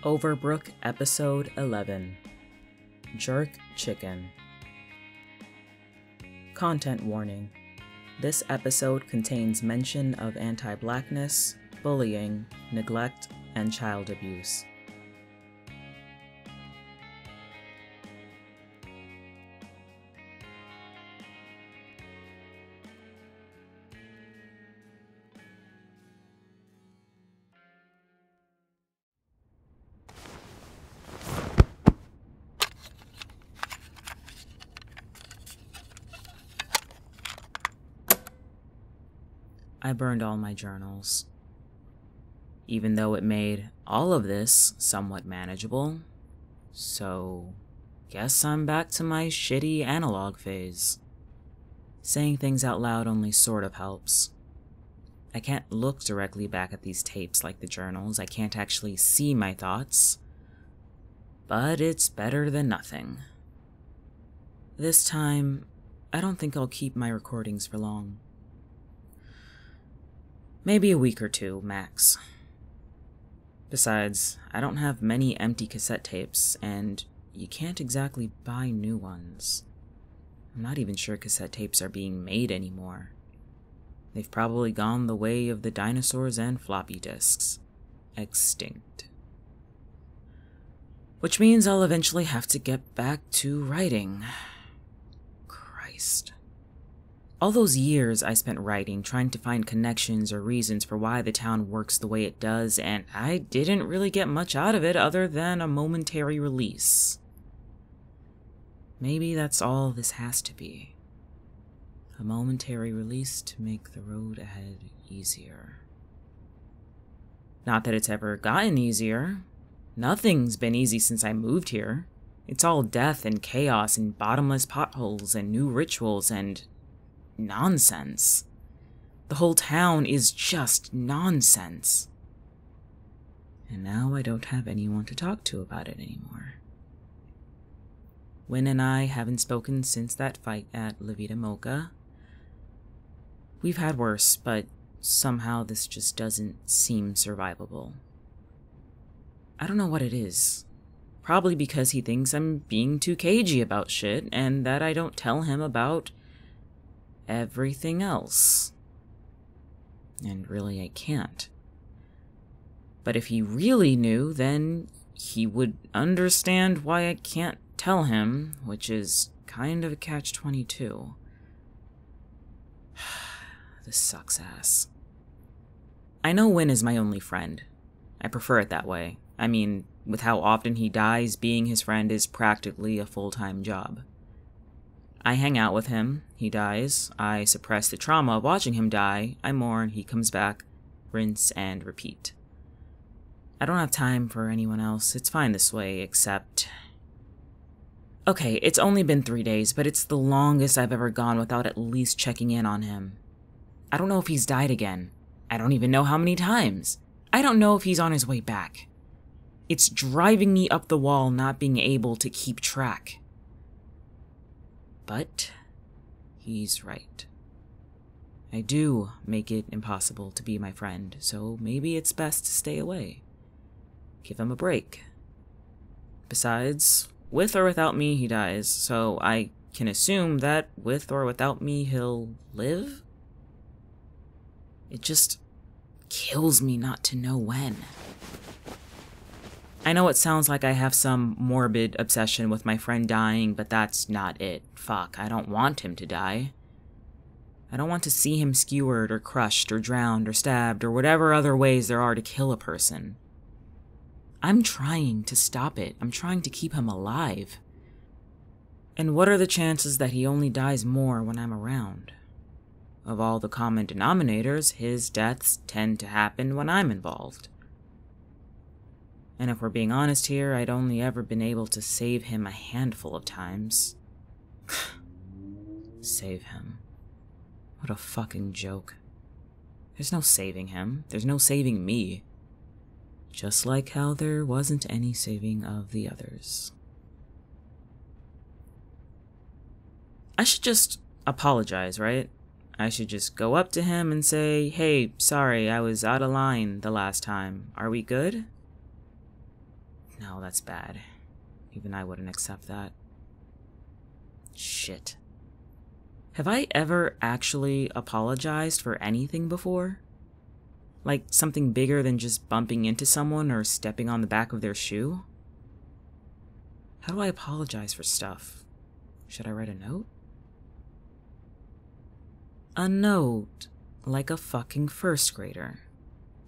Overbrook Episode 11 Jerk Chicken. Content warning. This episode contains mention of anti-blackness, bullying, neglect, and child abuse. I burned all my journals. Even though it made all of this somewhat manageable, so guess I'm back to my shitty analog phase. Saying things out loud only sort of helps. I can't look directly back at these tapes like the journals, I can't actually see my thoughts, but it's better than nothing. This time, I don't think I'll keep my recordings for long. Maybe a week or two, max. Besides, I don't have many empty cassette tapes, and you can't exactly buy new ones. I'm not even sure cassette tapes are being made anymore. They've probably gone the way of the dinosaurs and floppy disks. Extinct. Which means I'll eventually have to get back to writing. Christ. All those years I spent writing, trying to find connections or reasons for why the town works the way it does, and I didn't really get much out of it other than a momentary release. Maybe that's all this has to be. A momentary release to make the road ahead easier. Not that it's ever gotten easier. Nothing's been easy since I moved here. It's all death and chaos and bottomless potholes and new rituals and nonsense. The whole town is just nonsense. And now I don't have anyone to talk to about it anymore. Wynn and I haven't spoken since that fight at La Vida Mocha. We've had worse, but somehow this just doesn't seem survivable. I don't know what it is. Probably because he thinks I'm being too cagey about shit, and that I don't tell him about everything else. And really, I can't. But if he really knew, then he would understand why I can't tell him, which is kind of a catch-22. This sucks ass. I know Wynn is my only friend. I prefer it that way. I mean, with how often he dies, being his friend is practically a full-time job. I hang out with him, he dies, I suppress the trauma of watching him die, I mourn, he comes back, rinse and repeat. I don't have time for anyone else, it's fine this way, except... Okay, it's only been 3 days, but it's the longest I've ever gone without at least checking in on him. I don't know if he's died again. I don't even know how many times. I don't know if he's on his way back. It's driving me up the wall not being able to keep track. But he's right. I do make it impossible to be my friend, so maybe it's best to stay away. Give him a break. Besides, with or without me, he dies, so I can assume that with or without me, he'll live? It just kills me not to know when. I know it sounds like I have some morbid obsession with my friend dying, but that's not it. Fuck, I don't want him to die. I don't want to see him skewered or crushed or drowned or stabbed or whatever other ways there are to kill a person. I'm trying to stop it. I'm trying to keep him alive. And what are the chances that he only dies more when I'm around? Of all the common denominators, his deaths tend to happen when I'm involved. And if we're being honest here, I'd only ever been able to save him a handful of times. Save him. What a fucking joke. There's no saving him. There's no saving me. Just like how there wasn't any saving of the others. I should just apologize, right? I should just go up to him and say, "Hey, sorry, I was out of line the last time. Are we good?" No, that's bad. Even I wouldn't accept that. Shit. Have I ever actually apologized for anything before? Like something bigger than just bumping into someone or stepping on the back of their shoe? How do I apologize for stuff? Should I write a note? A note, like a fucking first grader.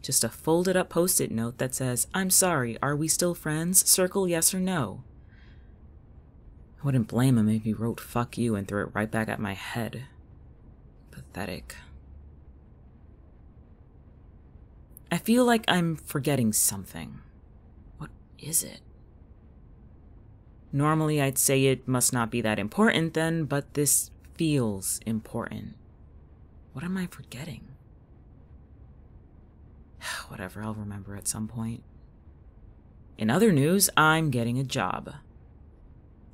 Just a folded up post-it note that says, "I'm sorry, are we still friends? Circle yes or no." I wouldn't blame him if he wrote "fuck you" and threw it right back at my head. Pathetic. I feel like I'm forgetting something. What is it? Normally I'd say it must not be that important then, but this feels important. What am I forgetting? Whatever, I'll remember at some point. In other news, I'm getting a job.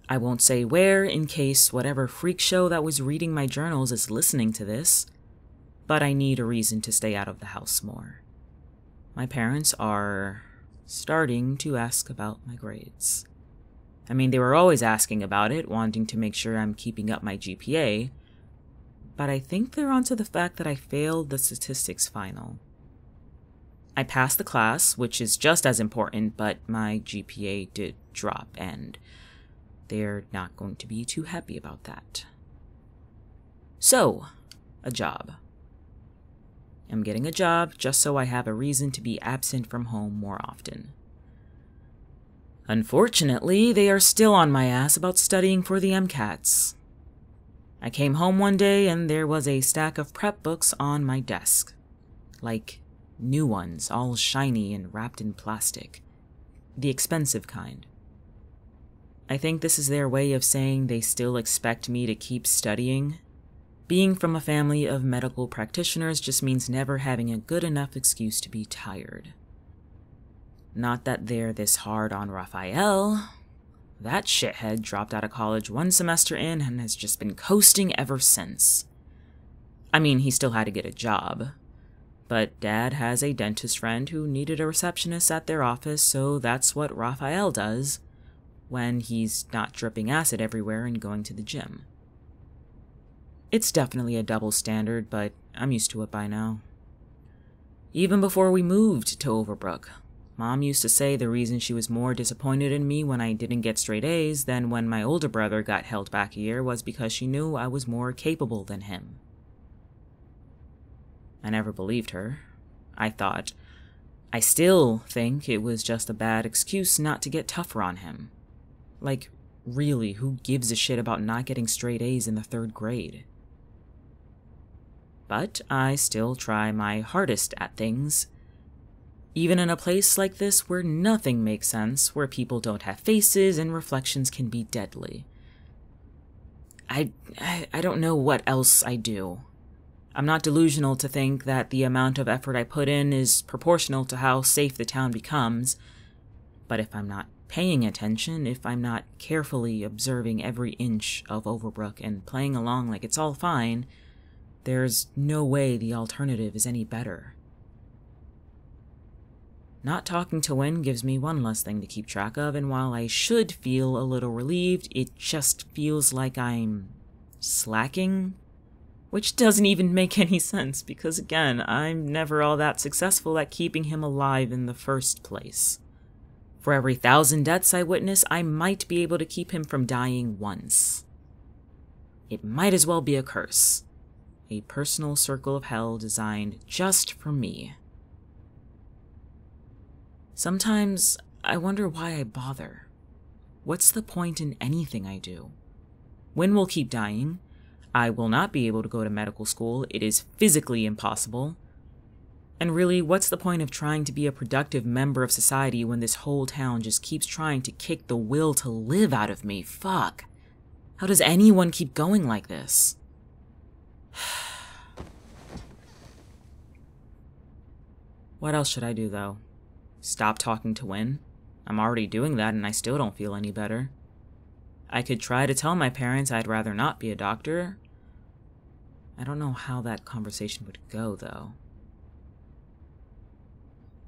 I won't say where in case whatever freak show that was reading my journals is listening to this, but I need a reason to stay out of the house more. My parents are starting to ask about my grades. I mean, they were always asking about it, wanting to make sure I'm keeping up my GPA, but I think they're onto the fact that I failed the statistics final. I passed the class, which is just as important, but my GPA did drop, and they're not going to be too happy about that. So, a job. I'm getting a job just so I have a reason to be absent from home more often. Unfortunately, they are still on my ass about studying for the MCATs. I came home one day and there was a stack of prep books on my desk. Like, new ones, all shiny and wrapped in plastic. The expensive kind. I think this is their way of saying they still expect me to keep studying. Being from a family of medical practitioners just means never having a good enough excuse to be tired. Not that they're this hard on Raphael. That shithead dropped out of college one semester in and has just been coasting ever since. I mean, he still had to get a job. But Dad has a dentist friend who needed a receptionist at their office, so that's what Raphael does when he's not dripping acid everywhere and going to the gym. It's definitely a double standard, but I'm used to it by now. Even before we moved to Overbrook, Mom used to say the reason she was more disappointed in me when I didn't get straight A's than when my older brother got held back a year was because she knew I was more capable than him. I never believed her. I still think it was just a bad excuse not to get tougher on him. Like, really, who gives a shit about not getting straight A's in the 3rd grade? But I still try my hardest at things. Even in a place like this where nothing makes sense, where people don't have faces and reflections can be deadly. I don't know what else I do. I'm not delusional to think that the amount of effort I put in is proportional to how safe the town becomes, but if I'm not paying attention, if I'm not carefully observing every inch of Overbrook and playing along like it's all fine, there's no way the alternative is any better. Not talking to Wynn gives me one less thing to keep track of, and while I should feel a little relieved, it just feels like I'm slacking. Which doesn't even make any sense, because again, I'm never all that successful at keeping him alive in the first place. For every 1,000 deaths I witness, I might be able to keep him from dying once. It might as well be a curse. A personal circle of hell designed just for me. Sometimes I wonder why I bother. What's the point in anything I do? Wynn will keep dying. I will not be able to go to medical school. It is physically impossible. And really, what's the point of trying to be a productive member of society when this whole town just keeps trying to kick the will to live out of me? Fuck. How does anyone keep going like this? What else should I do, though? Stop talking to Wynn? I'm already doing that and I still don't feel any better. I could try to tell my parents I'd rather not be a doctor. I don't know how that conversation would go, though.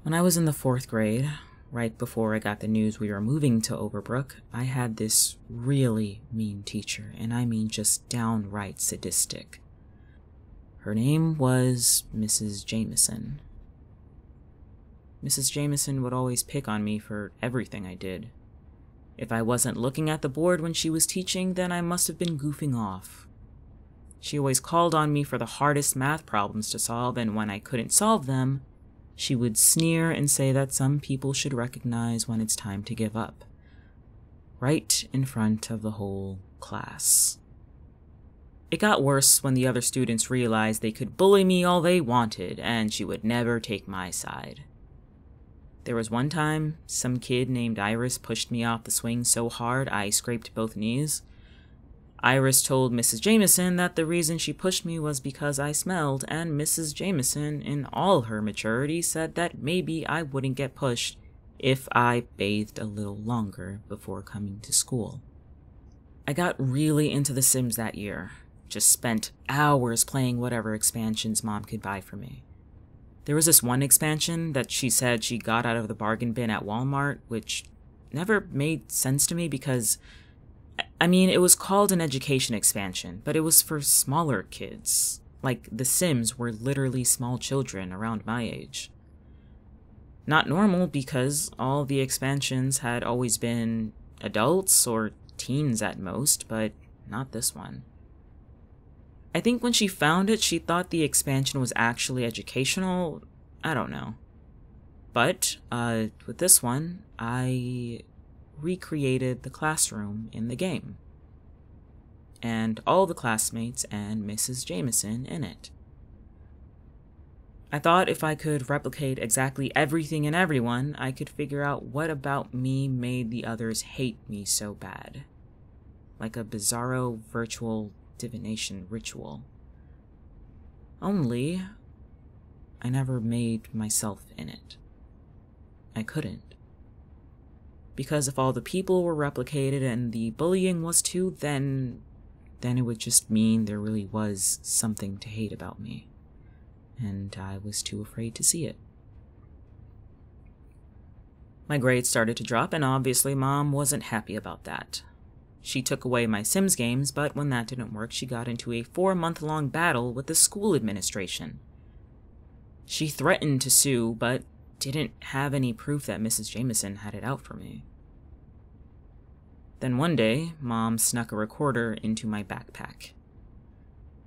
When I was in the 4th grade, Right before I got the news we were moving to Overbrook, I had this really mean teacher, and I mean just downright sadistic. Her name was Mrs. Jameson. Mrs. Jameson would always pick on me for everything I did. If I wasn't looking at the board when she was teaching, then I must have been goofing off. She always called on me for the hardest math problems to solve, and when I couldn't solve them, she would sneer and say that some people should recognize when it's time to give up. Right in front of the whole class. It got worse when the other students realized they could bully me all they wanted, and she would never take my side. There was one time, some kid named Iris pushed me off the swing so hard I scraped both knees. Iris told Mrs. Jameson that the reason she pushed me was because I smelled, and Mrs. Jameson, in all her maturity, said that maybe I wouldn't get pushed if I bathed a little longer before coming to school. I got really into The Sims that year. Just spent hours playing whatever expansions Mom could buy for me. There was this one expansion that she said she got out of the bargain bin at Walmart, which never made sense to me because, I mean, it was called an education expansion, but it was for smaller kids. Like, The Sims were literally small children around my age. Not normal because all the expansions had always been adults or teens at most, but not this one. I think when she found it, she thought the expansion was actually educational. I don't know. But, with this one, I recreated the classroom in the game. And all the classmates and Mrs. Jameson in it. I thought if I could replicate exactly everything and everyone, I could figure out what about me made the others hate me so bad. Like a bizarro virtual divination ritual. Only, I never made myself in it. I couldn't. Because if all the people were replicated and the bullying was too, then it would just mean there really was something to hate about me. And I was too afraid to see it. My grades started to drop, and obviously Mom wasn't happy about that. She took away my Sims games, but when that didn't work, she got into a 4-month-long battle with the school administration. She threatened to sue, but didn't have any proof that Mrs. Jameson had it out for me. Then one day, Mom snuck a recorder into my backpack.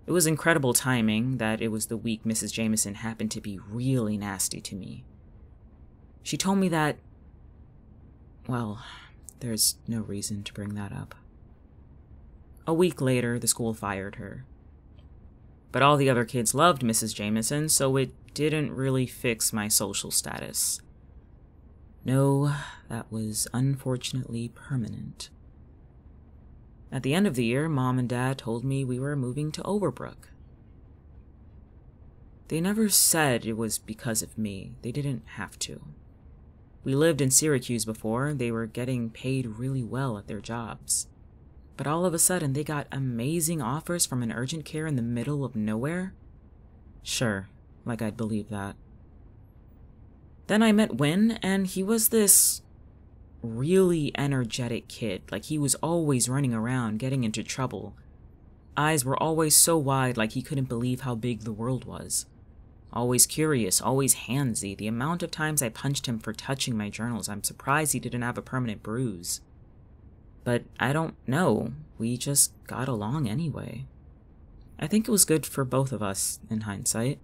It was incredible timing that it was the week Mrs. Jameson happened to be really nasty to me. She told me that, well, there's no reason to bring that up. A week later, the school fired her. But all the other kids loved Mrs. Jameson, so it didn't really fix my social status. No, that was unfortunately permanent. At the end of the year, Mom and Dad told me we were moving to Overbrook. They never said it was because of me. They didn't have to. We lived in Syracuse before. They were getting paid really well at their jobs. But all of a sudden, they got amazing offers from an urgent care in the middle of nowhere? Sure, like I'd believe that. Then I met Wynn, and he was this really energetic kid. Like, he was always running around, getting into trouble. Eyes were always so wide, like he couldn't believe how big the world was. Always curious, always handsy. The amount of times I punched him for touching my journals, I'm surprised he didn't have a permanent bruise. But I don't know. We just got along anyway. I think it was good for both of us, in hindsight.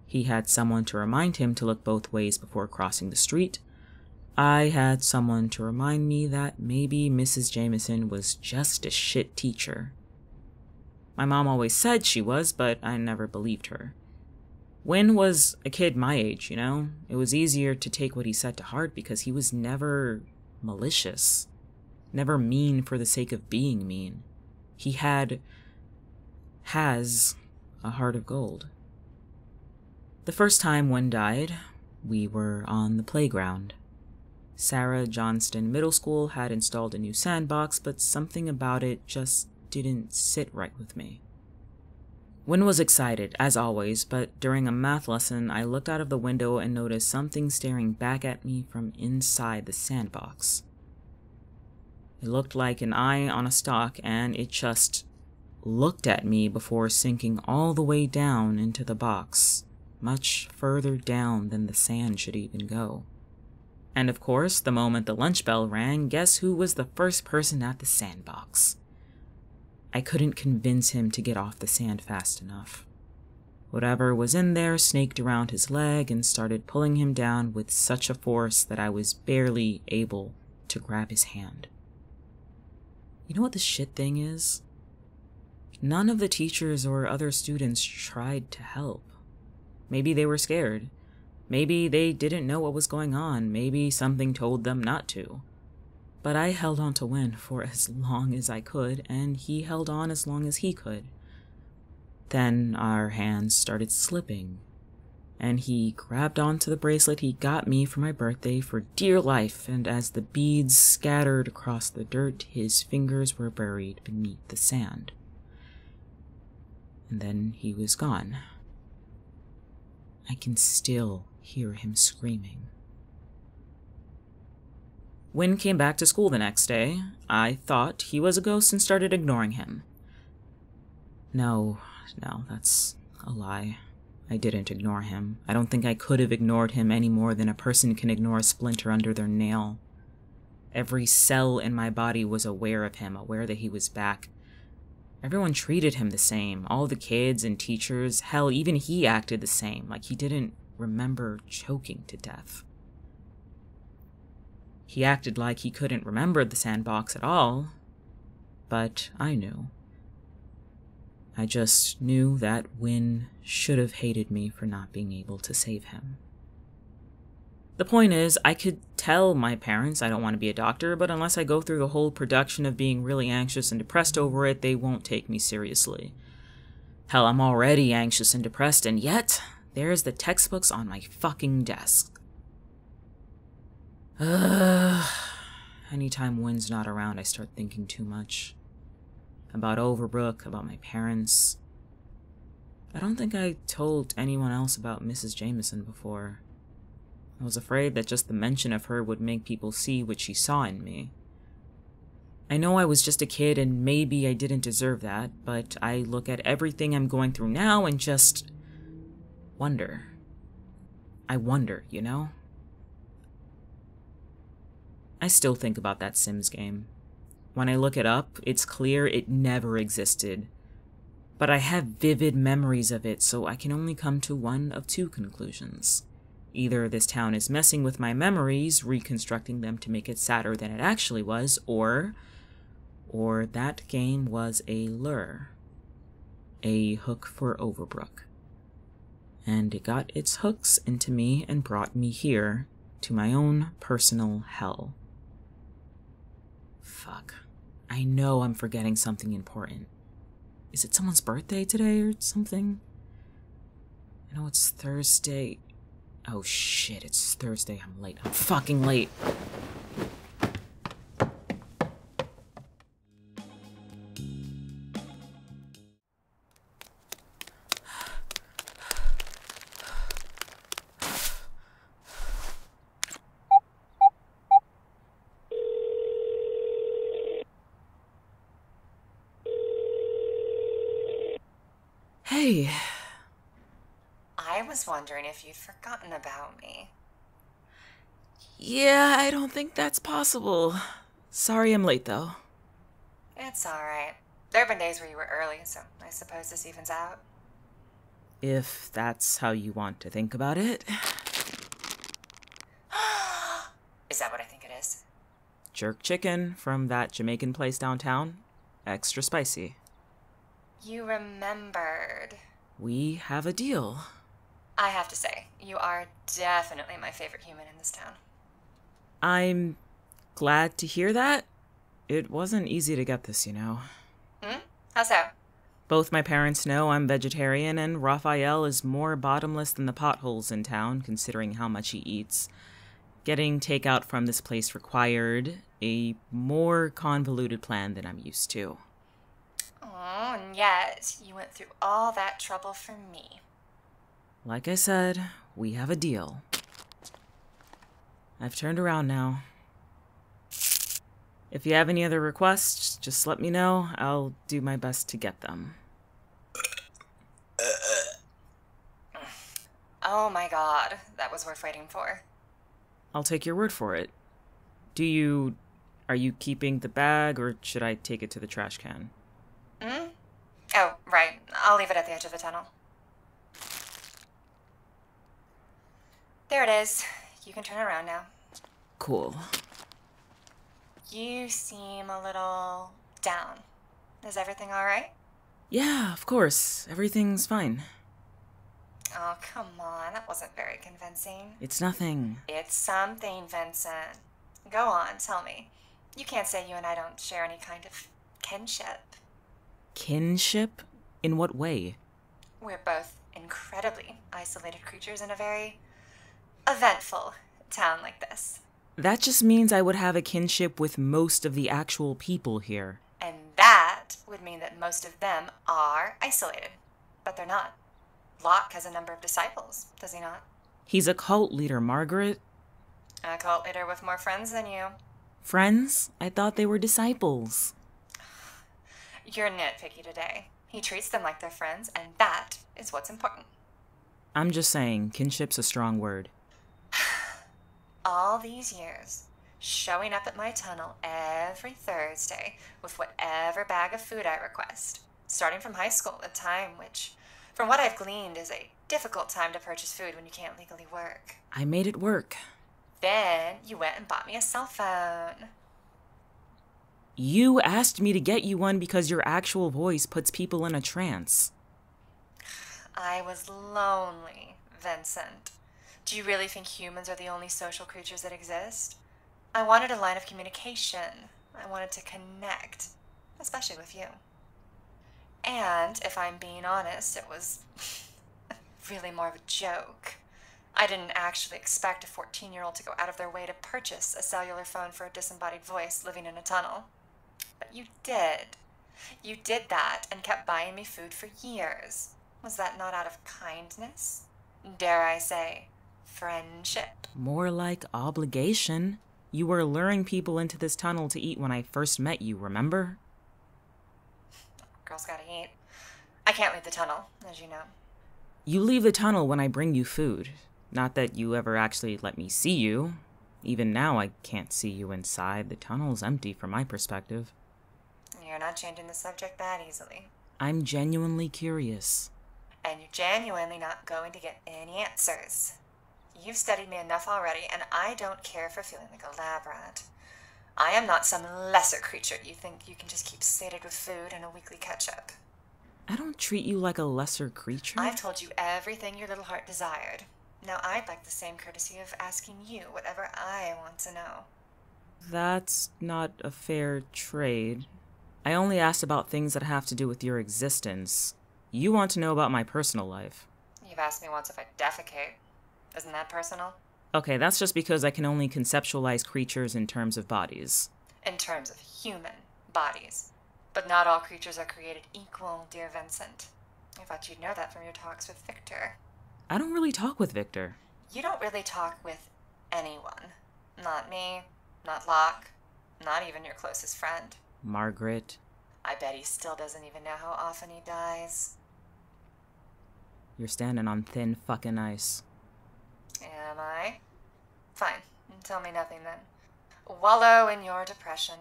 He had someone to remind him to look both ways before crossing the street. I had someone to remind me that maybe Mrs. Jameson was just a shit teacher. My mom always said she was, but I never believed her. Wynn was a kid my age, you know? It was easier to take what he said to heart because he was never malicious. Never mean for the sake of being mean. He has a heart of gold. The first time Wynn died, we were on the playground. Sarah Johnston Middle School had installed a new sandbox, but something about it just didn't sit right with me. Wynn was excited, as always, but during a math lesson, I looked out of the window and noticed something staring back at me from inside the sandbox. It looked like an eye on a stalk, and it just looked at me before sinking all the way down into the box, much further down than the sand should even go. And of course, the moment the lunch bell rang, guess who was the first person at the sandbox? I couldn't convince him to get off the sand fast enough. Whatever was in there snaked around his leg and started pulling him down with such a force that I was barely able to grab his hand. You know what the shit thing is? None of the teachers or other students tried to help. Maybe they were scared. Maybe they didn't know what was going on. Maybe something told them not to. But I held on to Wynn for as long as I could, and he held on as long as he could. Then our hands started slipping, and he grabbed onto the bracelet he got me for my birthday for dear life, and as the beads scattered across the dirt, his fingers were buried beneath the sand. And then he was gone. I can still hear him screaming. Wynn came back to school the next day. I thought he was a ghost and started ignoring him. No, that's a lie. I didn't ignore him. I don't think I could have ignored him any more than a person can ignore a splinter under their nail. Every cell in my body was aware of him, aware that he was back. Everyone treated him the same. All the kids and teachers, hell, even he acted the same, like he didn't remember choking to death. He acted like he couldn't remember the sandbox at all, but I knew. I just knew that Wynn should have hated me for not being able to save him. The point is, I could tell my parents I don't want to be a doctor, but unless I go through the whole production of being really anxious and depressed over it, they won't take me seriously. Hell, I'm already anxious and depressed, and yet, there's the textbooks on my fucking desk. Anytime Wynn's not around, I start thinking too much. About Overbrook, about my parents. I don't think I told anyone else about Mrs. Jameson before. I was afraid that just the mention of her would make people see what she saw in me. I know I was just a kid and maybe I didn't deserve that, but I look at everything I'm going through now and just wonder. I wonder, you know? I still think about that Sims game. When I look it up, it's clear it never existed. But I have vivid memories of it, so I can only come to one of two conclusions. Either this town is messing with my memories, reconstructing them to make it sadder than it actually was, or that game was a lure. A hook for Overbrook. And it got its hooks into me and brought me here, to my own personal hell. Fuck. I know I'm forgetting something important. Is it someone's birthday today or something? I know it's Thursday. Oh shit, it's Thursday. I'm late. I'm fucking late. Hey. I was wondering if you'd forgotten about me. Yeah, I don't think that's possible. Sorry I'm late, though. It's alright. There have been days where you were early, so I suppose this evens out. If that's how you want to think about it. Is that what I think it is? Jerk chicken from that Jamaican place downtown. Extra spicy. You remembered. We have a deal. I have to say, you are definitely my favorite human in this town. I'm glad to hear that. It wasn't easy to get this, you know. How so? Both my parents know I'm vegetarian, and Raphael is more bottomless than the potholes in town, considering how much he eats. Getting takeout from this place required a more convoluted plan than I'm used to. Oh, and yet, you went through all that trouble for me. Like I said, we have a deal. I've turned around now. If you have any other requests, just let me know. I'll do my best to get them. Oh my god, that was worth waiting for. I'll take your word for it. Are you keeping the bag, or should I take it to the trash can? Oh, right. I'll leave it at the edge of the tunnel. There it is. You can turn around now. Cool. You seem a little down. Is everything alright? Yeah, of course. Everything's fine. Oh, come on. That wasn't very convincing. It's nothing. It's something, Vincent. Go on, tell me. You can't say you and I don't share any kind of kinship. Kinship? In what way? We're both incredibly isolated creatures in a very eventful town like this. That just means I would have a kinship with most of the actual people here. And that would mean that most of them are isolated. But they're not. Locke has a number of disciples, does he not? He's a cult leader, Margaret. A cult leader with more friends than you. Friends? I thought they were disciples. You're nitpicky today. He treats them like they're friends, and that is what's important. I'm just saying, kinship's a strong word. All these years, showing up at my tunnel every Thursday with whatever bag of food I request, starting from high school, a time which, from what I've gleaned, is a difficult time to purchase food when you can't legally work. I made it work. Then you went and bought me a cell phone. You asked me to get you one because your actual voice puts people in a trance. I was lonely, Vincent. Do you really think humans are the only social creatures that exist? I wanted a line of communication. I wanted to connect, especially with you. And if I'm being honest, it was really more of a joke. I didn't actually expect a 14-year-old to go out of their way to purchase a cellular phone for a disembodied voice living in a tunnel. But you did. You did that and kept buying me food for years. Was that not out of kindness? Dare I say, friendship? More like obligation. You were luring people into this tunnel to eat when I first met you, remember? Girls gotta eat. I can't leave the tunnel, as you know. You leave the tunnel when I bring you food. Not that you ever actually let me see you. Even now, I can't see you inside. The tunnel's empty from my perspective. You're not changing the subject that easily. I'm genuinely curious. And you're genuinely not going to get any answers. You've studied me enough already, and I don't care for feeling like a lab rat. I am not some lesser creature you think you can just keep sated with food and a weekly catch-up. I don't treat you like a lesser creature. I've told you everything your little heart desired. Now I'd like the same courtesy of asking you whatever I want to know. That's not a fair trade. I only asked about things that have to do with your existence. You want to know about my personal life. You've asked me once if I defecate. Isn't that personal? Okay, that's just because I can only conceptualize creatures in terms of bodies. In terms of human bodies. But not all creatures are created equal, dear Vincent. I thought you'd know that from your talks with Victor. I don't really talk with Victor. You don't really talk with anyone. Not me, not Locke, not even your closest friend. Margaret. I bet he still doesn't even know how often he dies. You're standing on thin fucking ice. Am I? Fine. Tell me nothing then. Wallow in your depression.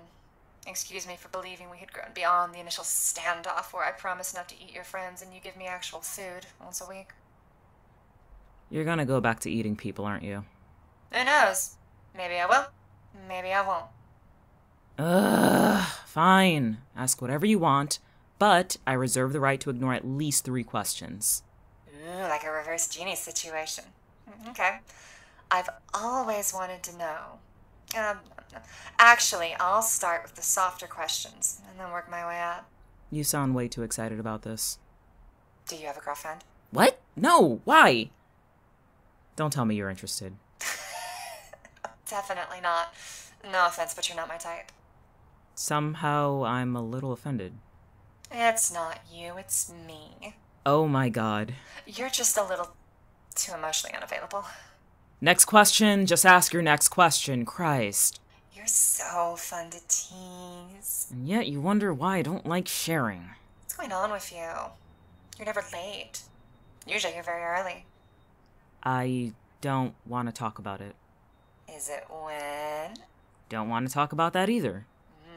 Excuse me for believing we had grown beyond the initial standoff where I promised not to eat your friends and you give me actual food once a week. You're gonna go back to eating people, aren't you? Who knows? Maybe I will. Maybe I won't. Ugh, fine. Ask whatever you want, but I reserve the right to ignore at least 3 questions. Ooh, like a reverse genie situation. Okay. I've always wanted to know. Actually, I'll start with the softer questions and then work my way up. You sound way too excited about this. Do you have a girlfriend? What? No, why? Don't tell me you're interested. Definitely not. No offense, but you're not my type. Somehow I'm a little offended. It's not you, it's me. Oh my god. You're just a little too emotionally unavailable. Next question, just ask your next question, Christ. You're so fun to tease. And yet you wonder why I don't like sharing. What's going on with you? You're never late. Usually you're very early. I don't want to talk about it. Is it Wynn? Don't want to talk about that either.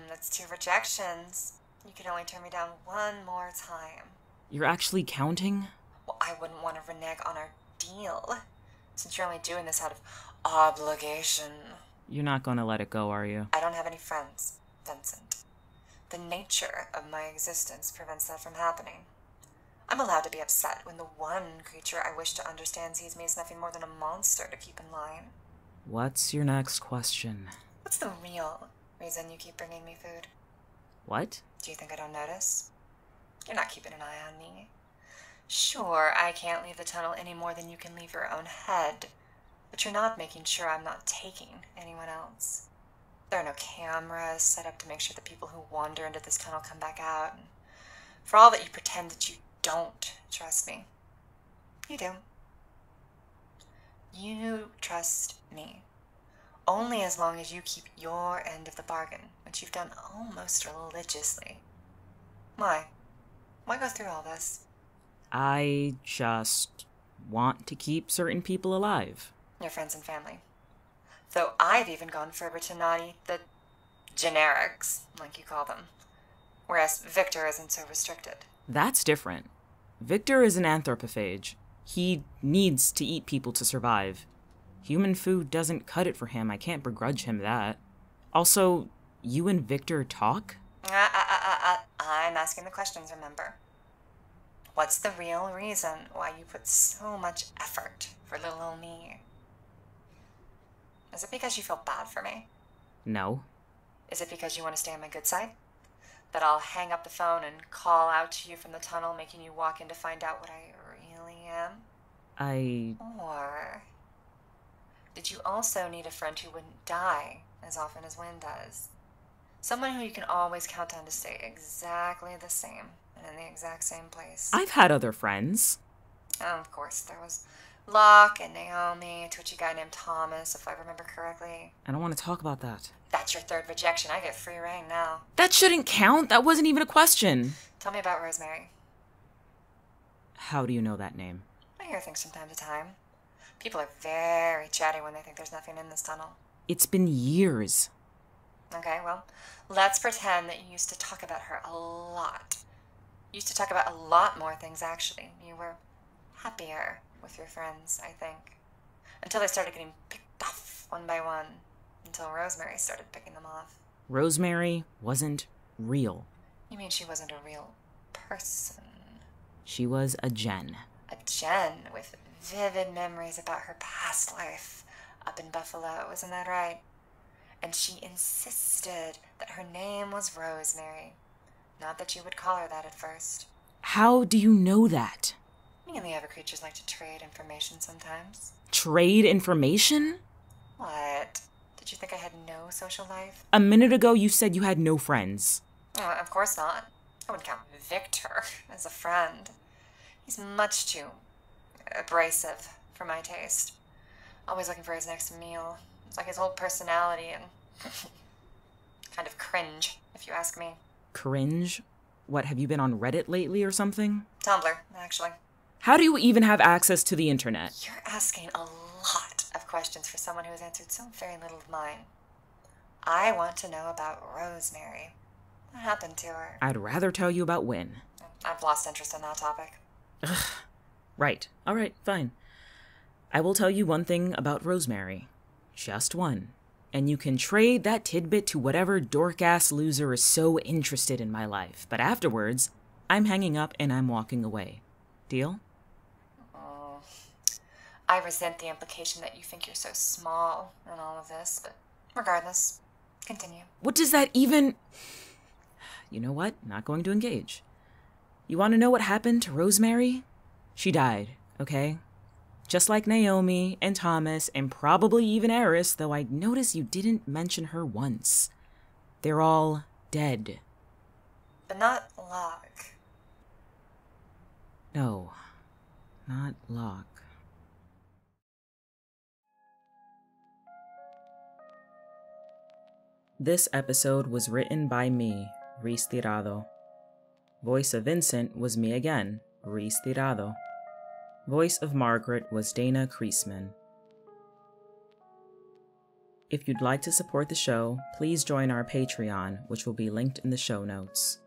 That's 2 rejections. You can only turn me down 1 more time. You're actually counting? Well, I wouldn't want to renege on our deal, since you're only doing this out of obligation. You're not going to let it go, are you? I don't have any friends, Vincent. The nature of my existence prevents that from happening. I'm allowed to be upset when the one creature I wish to understand sees me as nothing more than a monster to keep in line. What's your next question? What's the real reason you keep bringing me food? What? Do you think I don't notice? You're not keeping an eye on me. Sure, I can't leave the tunnel any more than you can leave your own head, but you're not making sure I'm not taking anyone else. There are no cameras set up to make sure the people who wander into this tunnel come back out. And for all that you pretend that you don't trust me, you do. You trust me. Only as long as you keep your end of the bargain, which you've done almost religiously. Why? Why go through all this? I just want to keep certain people alive. Your friends and family. Though I've even gone further to naughty the generics, like you call them. Whereas Victor isn't so restricted. That's different. Victor is an anthropophage. He needs to eat people to survive. Human food doesn't cut it for him. I can't begrudge him that. Also, you and Victor talk? I'm asking the questions, remember? What's the real reason why you put so much effort for little old me? Is it because you feel bad for me? No. Is it because you want to stay on my good side? That I'll hang up the phone and call out to you from the tunnel, making you walk in to find out what I really am? Or did you also need a friend who wouldn't die as often as Wynn does? Someone who you can always count on to stay exactly the same and in the exact same place. I've had other friends. Oh, of course, there was Locke and Naomi, a twitchy guy named Thomas, if I remember correctly. I don't want to talk about that. That's your 3rd rejection. I get free reign now. That shouldn't count. That wasn't even a question. Tell me about Rosemary. How do you know that name? I hear things from time to time. People are very chatty when they think there's nothing in this tunnel. It's been years. Okay, well, let's pretend that you used to talk about her a lot. You used to talk about a lot more things, actually. You were happier with your friends, I think. Until they started getting picked off one by one. Until Rosemary started picking them off. Rosemary wasn't real. You mean she wasn't a real person? She was a Jen. A Jen with vivid memories about her past life up in Buffalo, isn't that right? And she insisted that her name was Rosemary. Not that you would call her that at first. How do you know that? Me and the other creatures like to trade information sometimes. Trade information? What? Did you think I had no social life? A minute ago you said you had no friends. Oh, of course not. I wouldn't count Victor as a friend. He's much too abrasive for my taste. Always looking for his next meal. It's like his whole personality and kind of cringe, if you ask me. Cringe? What, have you been on Reddit lately or something? Tumblr, actually. How do you even have access to the internet? You're asking a lot of questions for someone who has answered so very little of mine. I want to know about Rosemary. What happened to her? I'd rather tell you about Wynn. I've lost interest in that topic. Ugh. Right. All right, fine. I will tell you one thing about Rosemary. Just one. And you can trade that tidbit to whatever dork-ass loser is so interested in my life. But afterwards, I'm hanging up and I'm walking away. Deal? I resent the implication that you think you're so small in all of this, but regardless, continue. What does that even... You know what? Not going to engage. You want to know what happened to Rosemary? She died, okay? Just like Naomi and Thomas and probably even Eris, though I notice you didn't mention her once. They're all dead. but not luck. No, not luck. This episode was written by me, Rhys Tirado. Voice of Vincent was me again, Rhys Tirado. Voice of Margaret was Dana Creasman. If you'd like to support the show, please join our Patreon, which will be linked in the show notes.